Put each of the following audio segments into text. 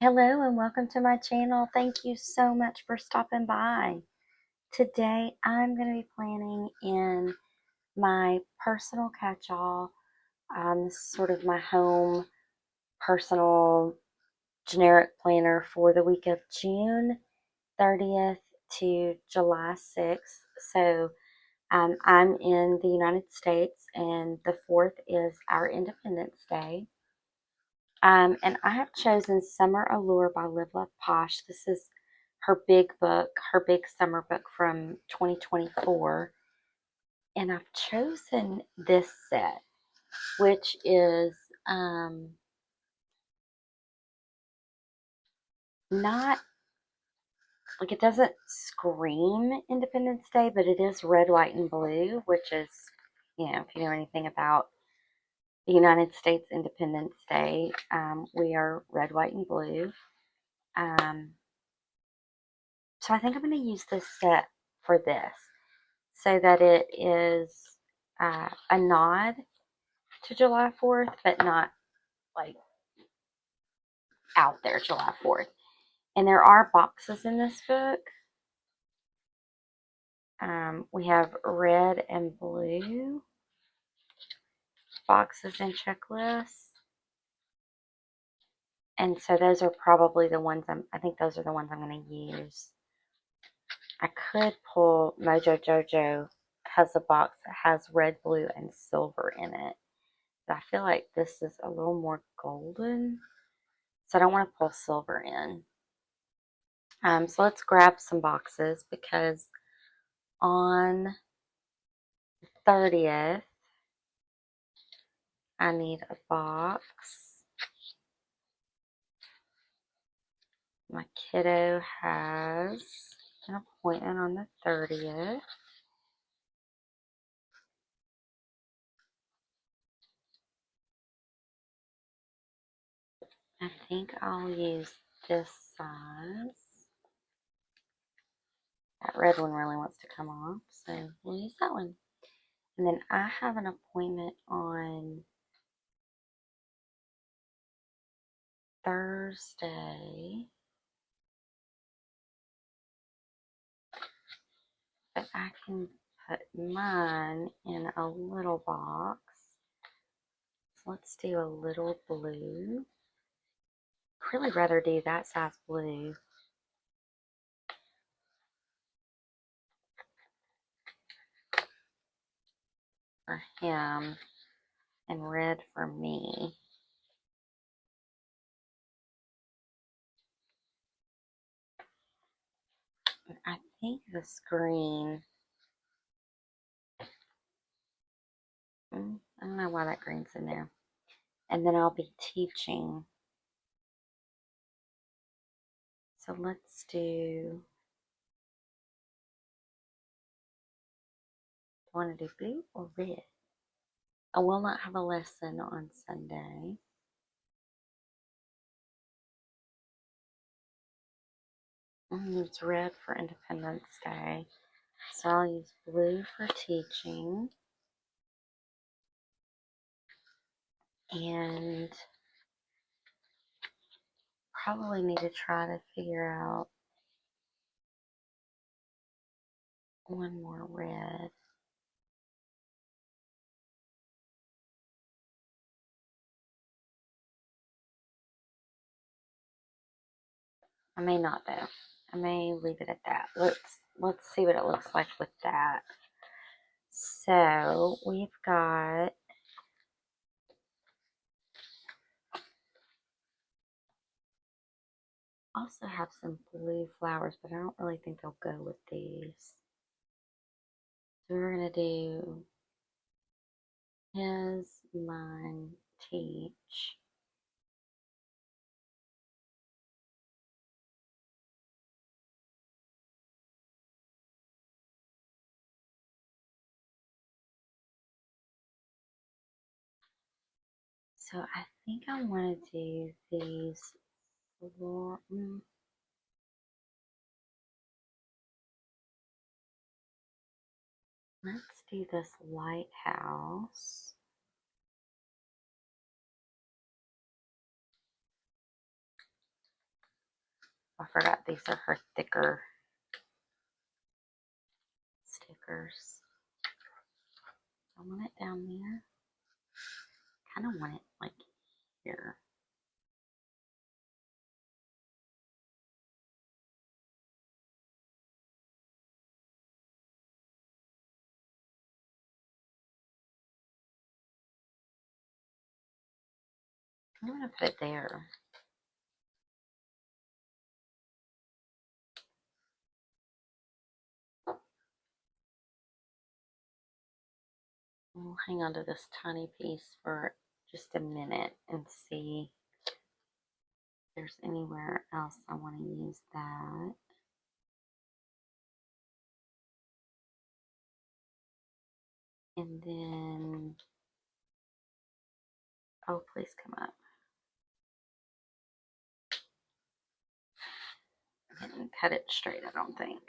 Hello and welcome to my channel. Thank you so much for stopping by. Today I'm going to be planning in my personal catch-all. This is sort of my home personal generic planner for the week of June 30th to July 6th. So I'm in the United States and the 4th is our Independence Day. And I have chosen Summer Allure by Love Posh. This is her big book, her big summer book from 2024. And I've chosen this set, which is not like, it doesn't scream Independence Day, but it is red, white, and blue, which is, if you know anything about the United States Independence Day, we are red, white, and blue. So I think I'm going to use this set for this so that it is a nod to July 4th, but not like out there July 4th. And there are boxes in this book. We have red and blue boxes and checklists. And so those are probably the ones I think those are the ones I'm going to use. I could pull Mojo Jojo has a box that has red, blue, and silver in it. But I feel like this is a little more golden. So I don't want to pull silver in. So let's grab some boxes because on the 30th, I need a box. My kiddo has an appointment on the 30th. I think I'll use this size. That red one really wants to come off, so we'll use that one. And then I have an appointment on Thursday, but I can put mine in a little box. So let's do a little blue. I'd really rather do that size blue. For him and red for me. I think this green, I don't know why that green's in there. And then I'll be teaching. So let's do, I want to do blue or red? I will not have a lesson on Sunday. It's red for Independence Day. So I'll use blue for teaching. And probably need to try to figure out one more red. I may not though. I may leave it at that. Let's see what it looks like with that. So we've got also have some blue flowers, but I don't really think they'll go with these. So we're gonna do his, mine, teach. So I think I want to do these floor. Let's do this lighthouse. I forgot these are her thicker stickers. I want it down there. Kind of want it like here. I'm going to put it there. We'll hang on to this tiny piece for just a minute and see if there's anywhere else I want to use that. And then, oh, please come up. I didn't cut it straight, I don't think.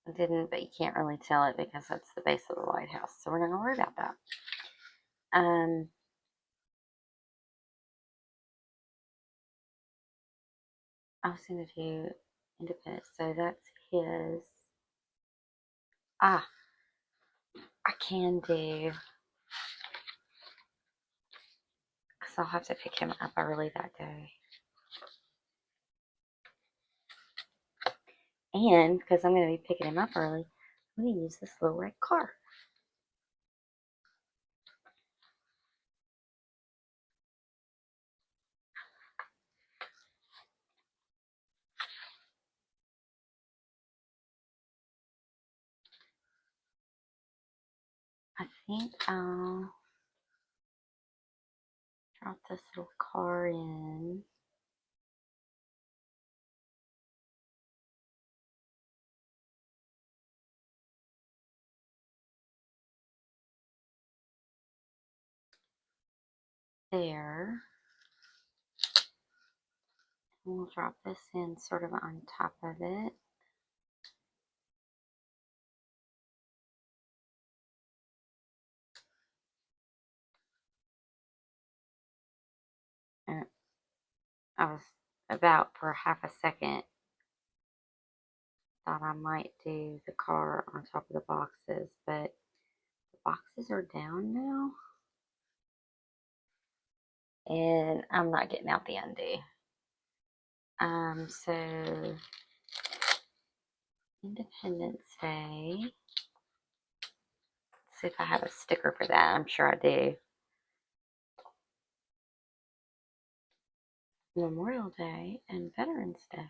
I didn't, but you can't really tell it because that's the base of the lighthouse, so we're not going to worry about that. I was going to do Independence, so that's his. I can do, because I'll have to pick him up early that day. And because I'm going to be picking him up early, I'm going to use this little red car. I think I'll drop this little car in. There. And we'll drop this in sort of on top of it. And I was about for half a second thought I might do the car on top of the boxes, but the boxes are down now. And I'm not getting out the undo. So Independence Day. Let's see if I have a sticker for that. I'm sure I do. Memorial Day and Veterans Day.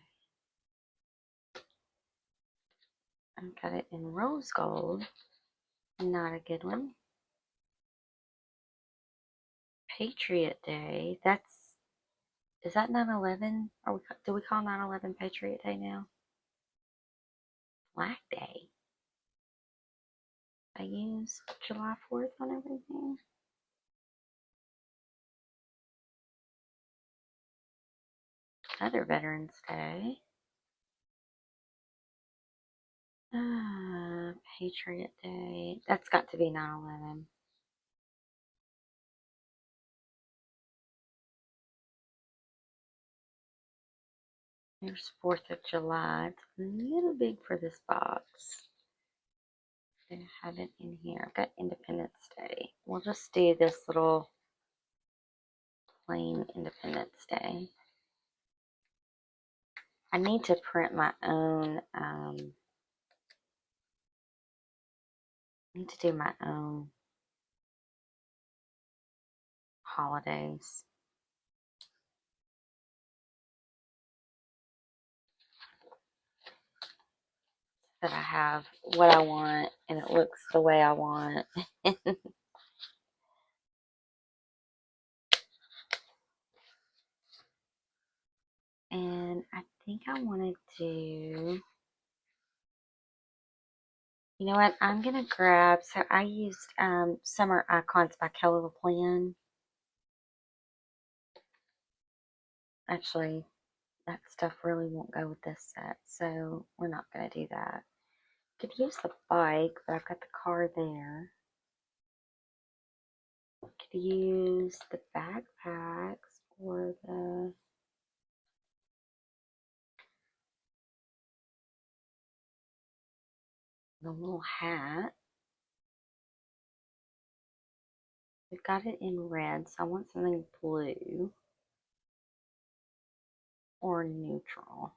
I've got it in rose gold. Not a good one. Patriot Day. Is that 9/11? Do we call 9/11 Patriot Day now? Flag Day. I used July 4th on everything. Other Veterans Day. Patriot Day. That's got to be 9/11. There's 4th of July. It's a little big for this box. I have it in here. I've got Independence Day. We'll just do this little plain Independence Day. I need to print my own. I need to do my own holidays. That I have what I want and it looks the way I want. And I think I want to do, you know what, I'm going to grab, so I used Summer Icons by Kelly LaPlan. Actually, that stuff really won't go with this set, so we're not going to do that. Could use the bike, but I've got the car there. Could use the backpacks or the little hat. We've got it in red, so I want something blue or neutral.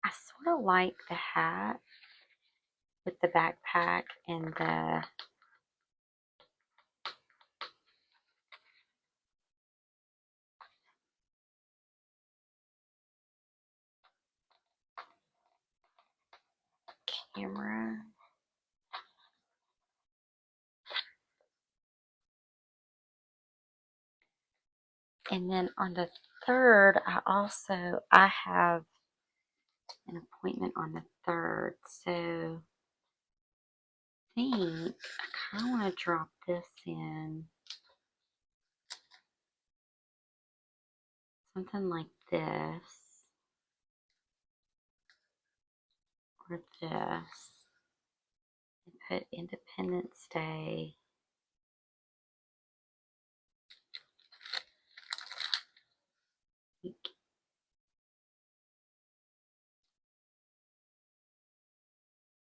I sort of like the hat with the backpack and the camera. And then on the 3rd, I have an appointment on the 3rd, so I think I kind of want to drop this in something like this or this and put Independence Day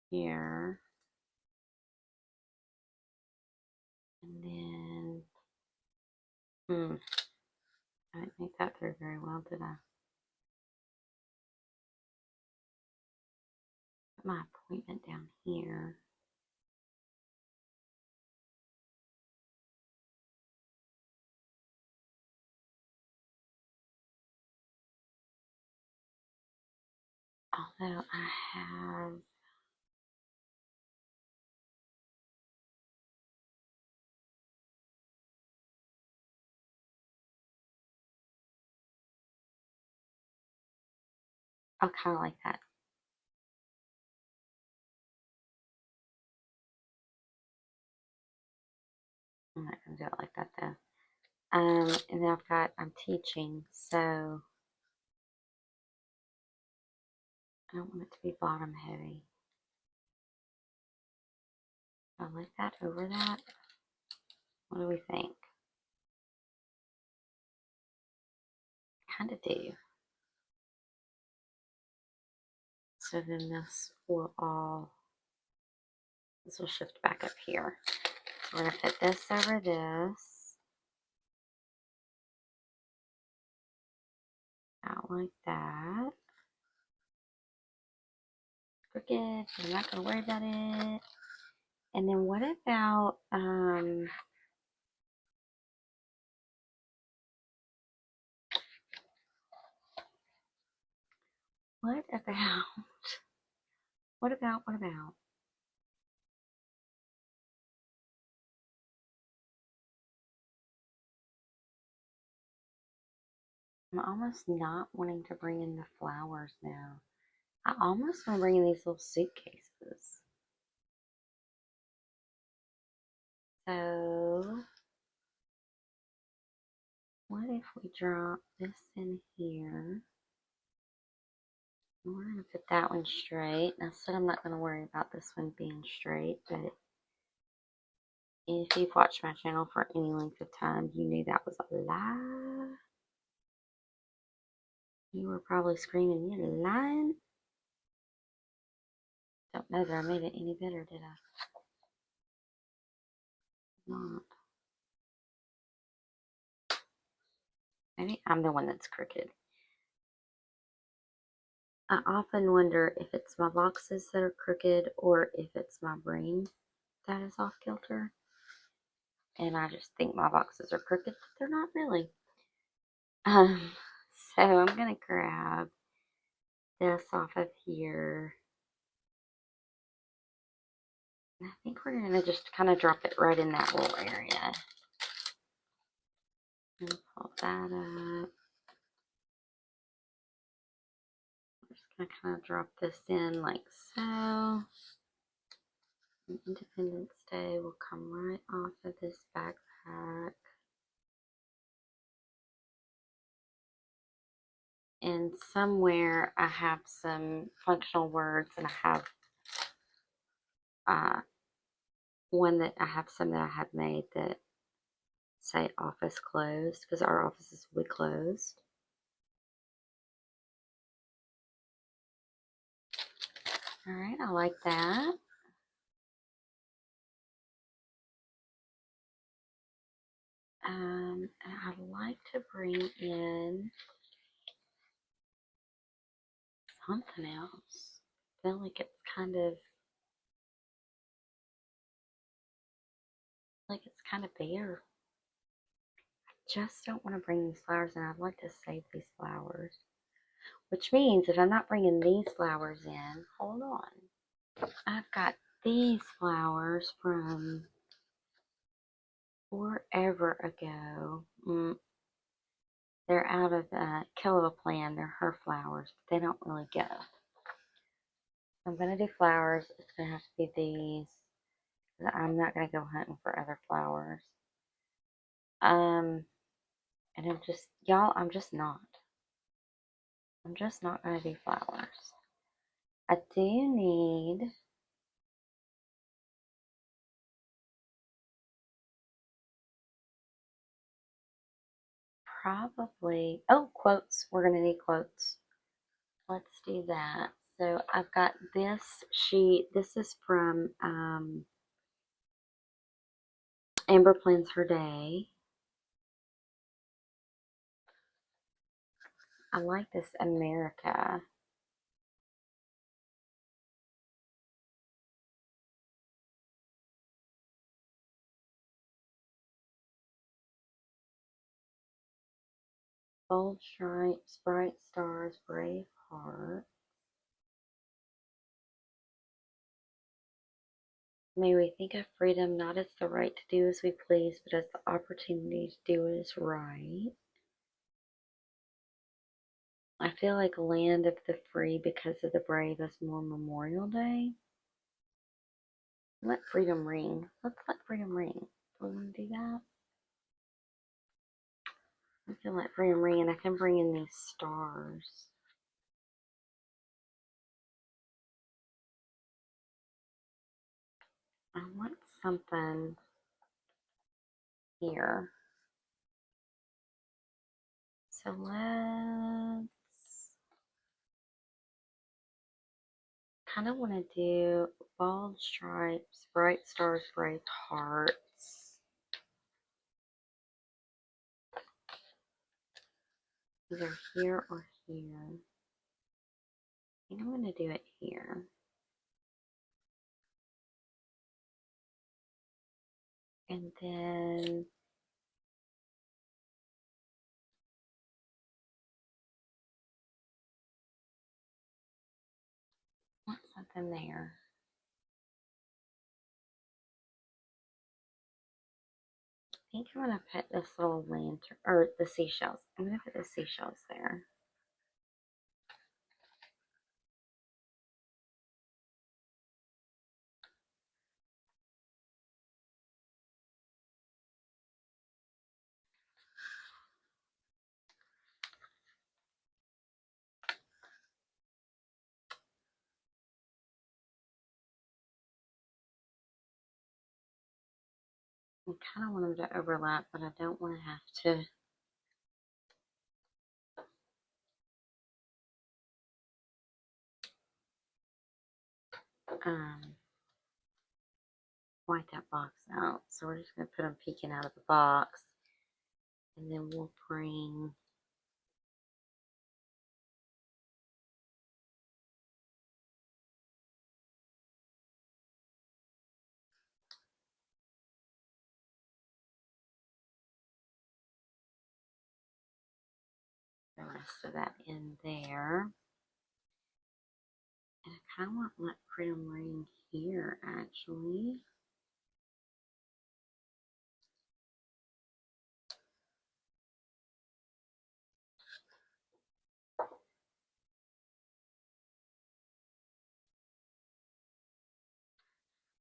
here. And then, I didn't make that through very well, did I? Put my appointment down here. Although I have I kind of like that. I'm not gonna do it like that though. And then I'm teaching, so I don't want it to be bottom heavy. I like that over that. What do we think? Kind of do. So then this will shift back up here. So we're gonna put this over this. Out like that. Crooked, I'm not gonna worry about it. And then what about what about what about I'm almost not wanting to bring in the flowers now. I almost want to bring in these little suitcases. So what if we drop this in here? We're going to put that one straight. I said I'm not going to worry about this one being straight, but if you've watched my channel for any length of time, you knew that was a lie. You were probably screaming, "You're lying." Don't know that I made it any better, did I? Not. Maybe I'm the one that's crooked. I often wonder if it's my boxes that are crooked or if it's my brain that is off kilter. And I just think my boxes are crooked, but they're not really. So I'm going to grab this off of here. And I think we're going to just kind of drop it right in that little area. And pull that up. I'm just going to kind of drop this in like so. And Independence Day will come right off of this backpack. And somewhere I have some functional words, and I have uh, some that I have made that say office closed because our offices will be closed. All right, I like that. And I'd like to bring in something else. I feel like it's kind of bare. Just don't want to bring these flowers in. I'd like to save these flowers. Which means if I'm not bringing these flowers in, hold on. I've got these flowers from forever ago. They're out of the Killa plan. They're her flowers, but they don't really go. I'm going to do flowers. It's going to have to be these. I'm not going to go hunting for other flowers. And I'm just not. I'm just not going to do flowers. I do need probably, oh, quotes. We're going to need quotes. Let's do that. So I've got this sheet. This is from Amber Plans Her Day. I like this America. Bold stripes, bright stars, brave heart. May we think of freedom not as the right to do as we please, but as the opportunity to do what is right. I feel like Land of the Free because of the Brave is more Memorial Day. Let freedom ring. Let's let freedom ring. Do we want to do that? I can let freedom ring, and I can bring in these stars. I want something here. So let's kind of want to do bold stripes, bright stars, brave hearts. Either here or here. I think I'm going to do it here. And then want something there. I think I'm going to put this little lantern, or the seashells. I'm going to put the seashells there. I kind of want them to overlap, but I don't want to have to white that box out. So we're just going to put them peeking out of the box. And then we'll bring the rest of that in there. And I kind of want to let freedom ring here, actually.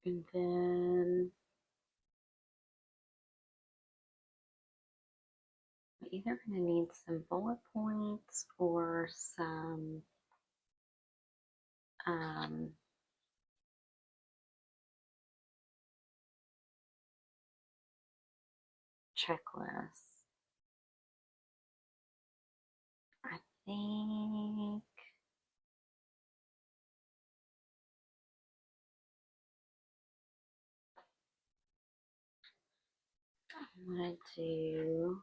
And then either going to need some bullet points or some checklists. I think I'm going to do,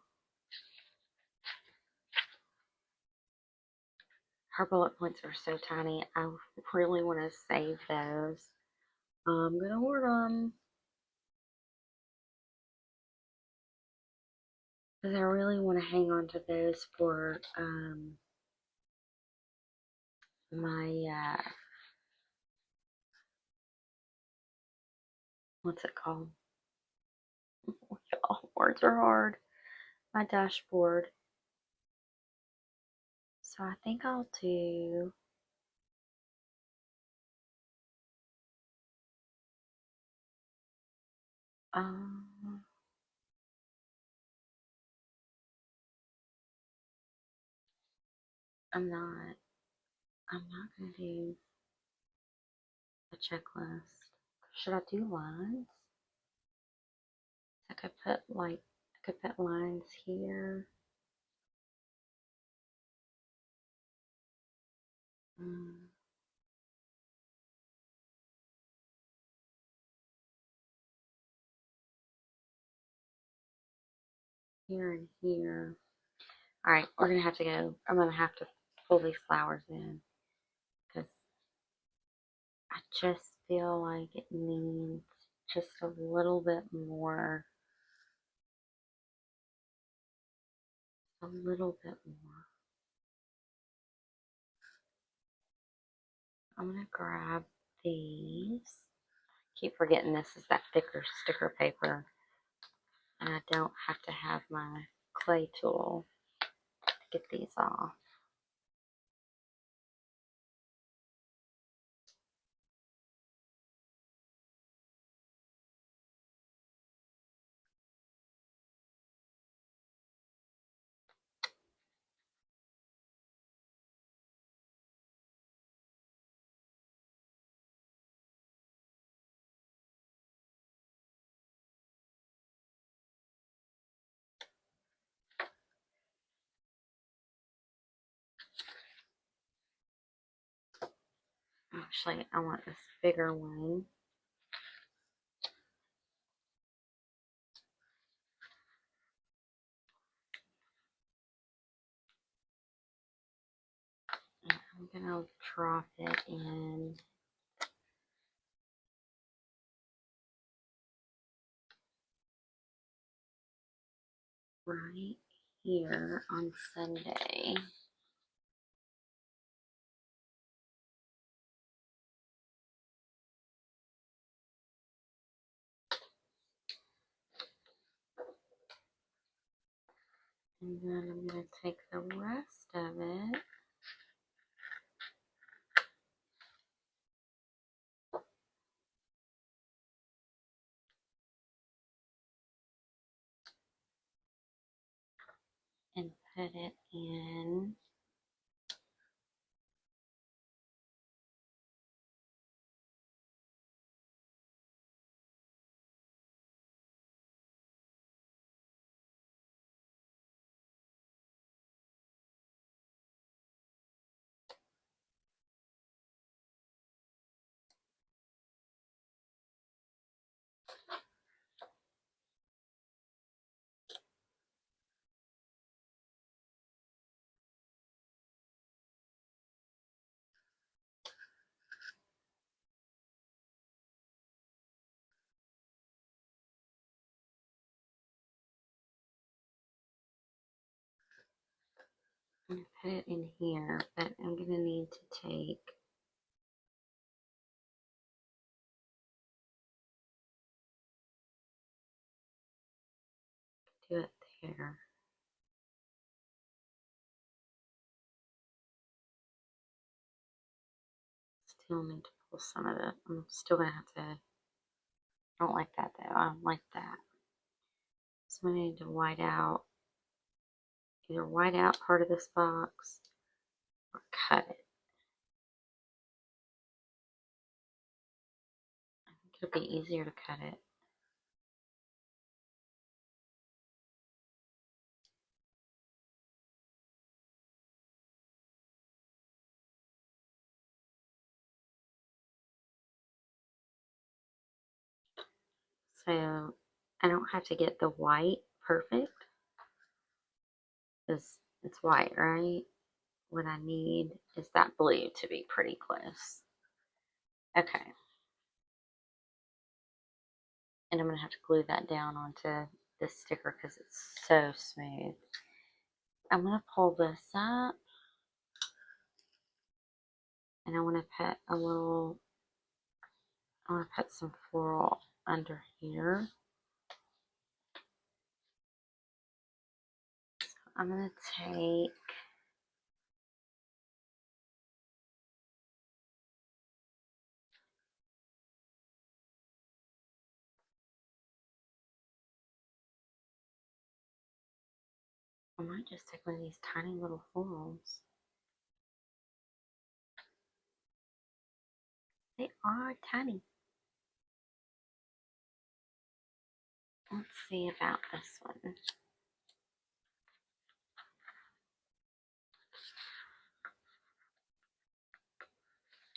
her bullet points are so tiny, I really want to save those. I'm going to order them because I really want to hang on to those for my, what's it called? All words are hard. My dashboard. So I think I'll do um I'm not gonna do a checklist. Should I do lines? I could put lines here. Um, Here and here. Alright, we're gonna have to go. I'm gonna have to pull these flowers in because I just feel like it needs just a little bit more. A little bit more. I'm gonna grab these. Keep forgetting this is that thicker sticker paper, and I don't have to have my clay tool to get these off. Actually, I want this bigger one. And I'm gonna drop it in right here on Sunday. And then I'm going to take the rest of it and put it in here, but I'm going to need to take do it there. Still need to pull some of it. I'm still going to have to. I don't like that though. I don't like that. So I need to white out either white out part of this box or cut it. I think it'll be easier to cut it. So I don't have to get the white perfect because it's white, right? What I need is that blue to be pretty close. Okay. And I'm going to have to glue that down onto this sticker because it's so smooth. I'm going to pull this up and I want to put a little, I want to put some floral under here. So I'm going to take, I might just take one of these tiny little florals. They are tiny. Let's see about this one.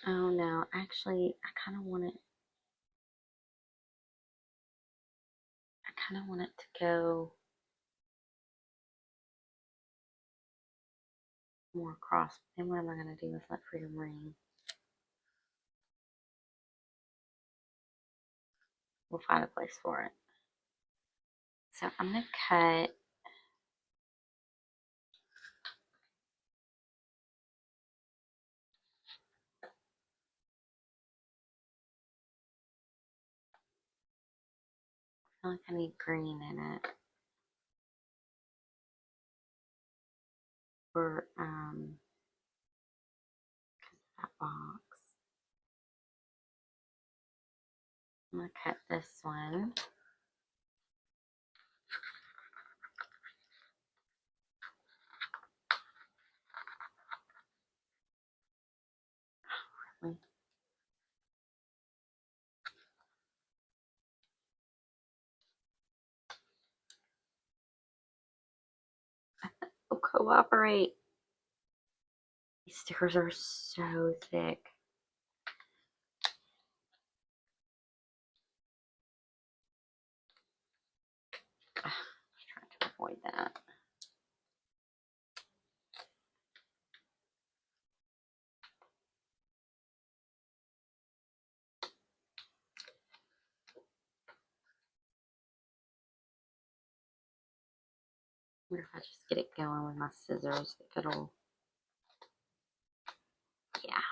Oh no, actually, I kind of want it to go more across. Then what am I going to do with Let Freedom Ring? We'll find a place for it. So I'm going to cut I feel like I need green in it for that box. I'm going to cut this one. Oh, cooperate. These stickers are so thick. I was trying to avoid that. I wonder if I just get it going with my scissors, if it'll, yeah.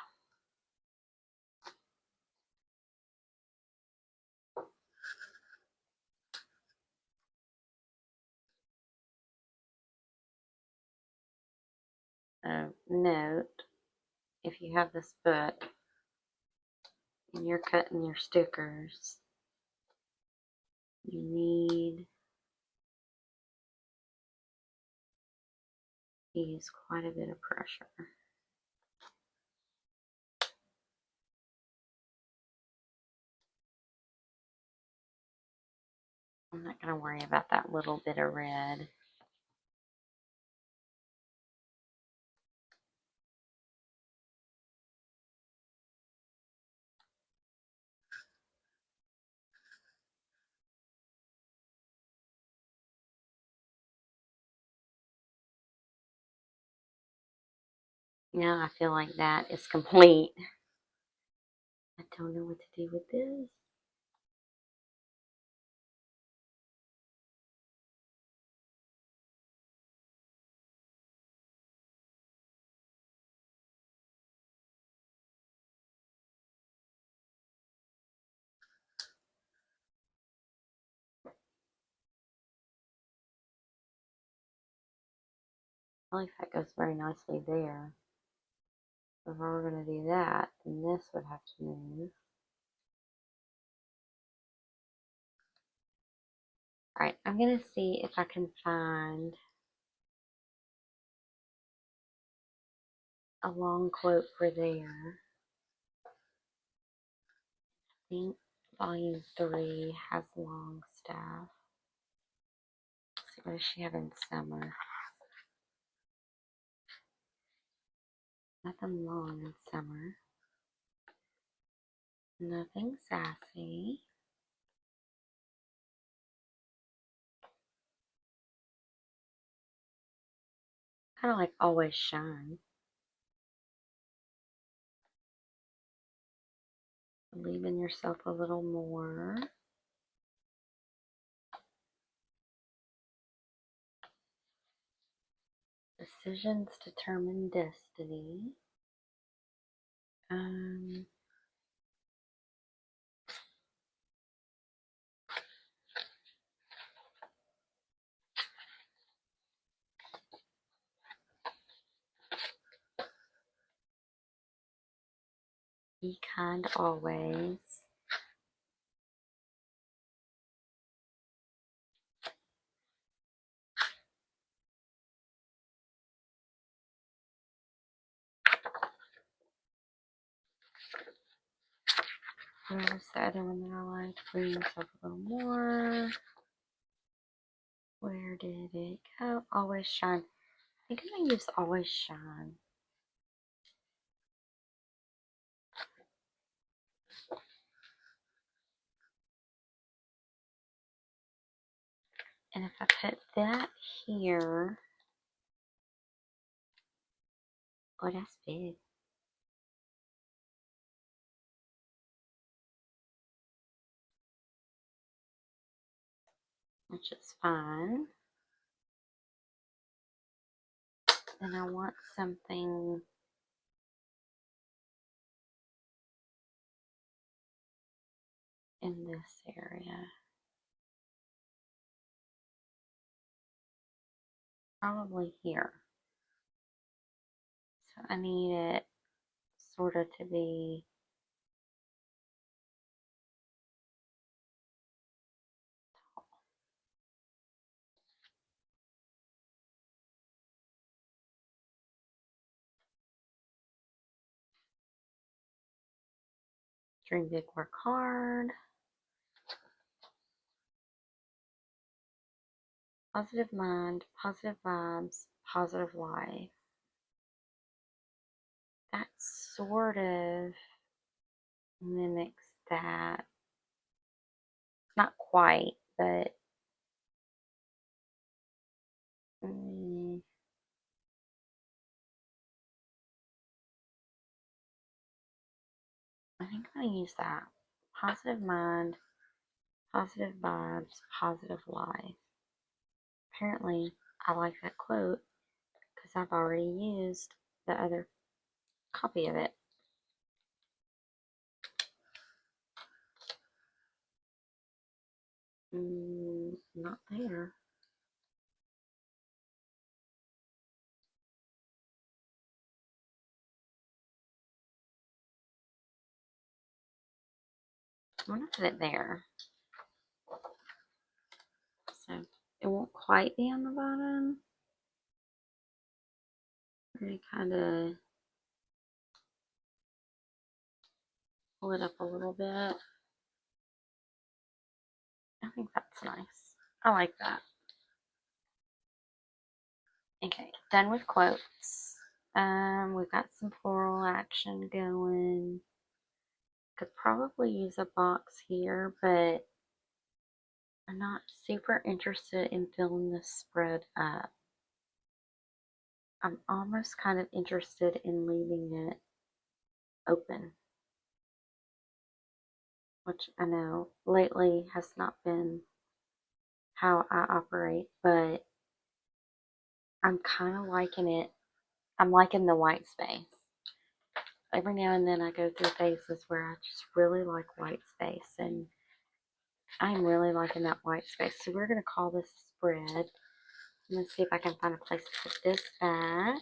Note, if you have this book and you're cutting your stickers, you need to use quite a bit of pressure. I'm not going to worry about that little bit of red. Now I feel like that is complete. I don't know what to do with this. I like that goes very nicely there. If I were going to do that, then this would have to move. Alright, I'm going to see if I can find a long quote for there. I think volume 3 has long stuff. Let's see, what does she have in summer? Nothing long in summer. Nothing sassy. Kind of like Always Shine. Believe in yourself a little more. Decisions determine destiny. Be kind always. Where was the other one that I liked? Bring yourself a little more. Where did it go? Always Shine. I think I'm going to use Always Shine. And if I put that here, oh, that's big. Which is fine. And I want something in this area. Probably here. So I need it sort of to be tall. Dream big, work hard. Positive mind, positive vibes, positive life. That sort of mimics that. Not quite, but I think I'm going to use that. Positive mind, positive vibes, positive life. Apparently, I like that quote because I've already used the other copy of it. Not there. I'm going to put it there. So it won't quite be on the bottom. I'm going to kind of pull it up a little bit. I think that's nice. I like that. Okay, done with quotes. We've got some floral action going. Could probably use a box here, but I'm not super interested in filling this spread up. I'm almost kind of interested in leaving it open, which I know lately has not been how I operate, but I'm kind of liking it. I'm liking the white space. Every now and then I go through phases where I just really like white space, and I'm really liking that white space. So we're going to call this spread. I'm going to see if I can find a place to put this back.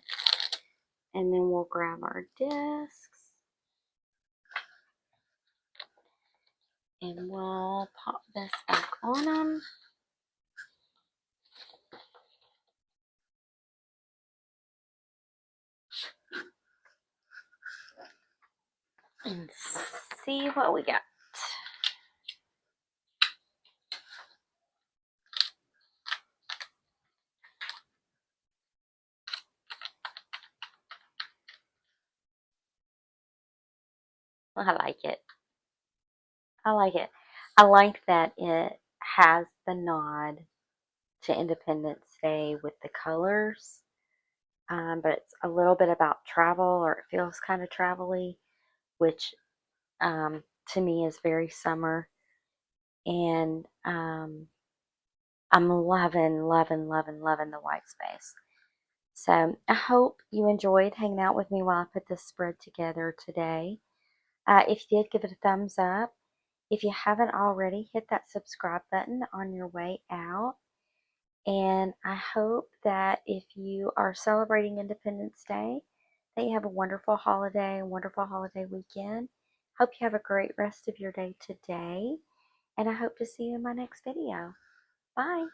And then we'll grab our discs. And we'll pop this back on them. and see what we got. I like it. I like it. I like that it has the nod to Independence Day with the colors, but it's a little bit about travel, or it feels kind of travel-y, which to me is very summer. And I'm loving, loving, loving, loving the white space. So I hope you enjoyed hanging out with me while I put this spread together today. If you did, give it a thumbs up. If you haven't already, hit that subscribe button on your way out. And I hope that if you are celebrating Independence Day, that you have a wonderful holiday, a wonderful holiday weekend. Hope you have a great rest of your day today. And I hope to see you in my next video. Bye.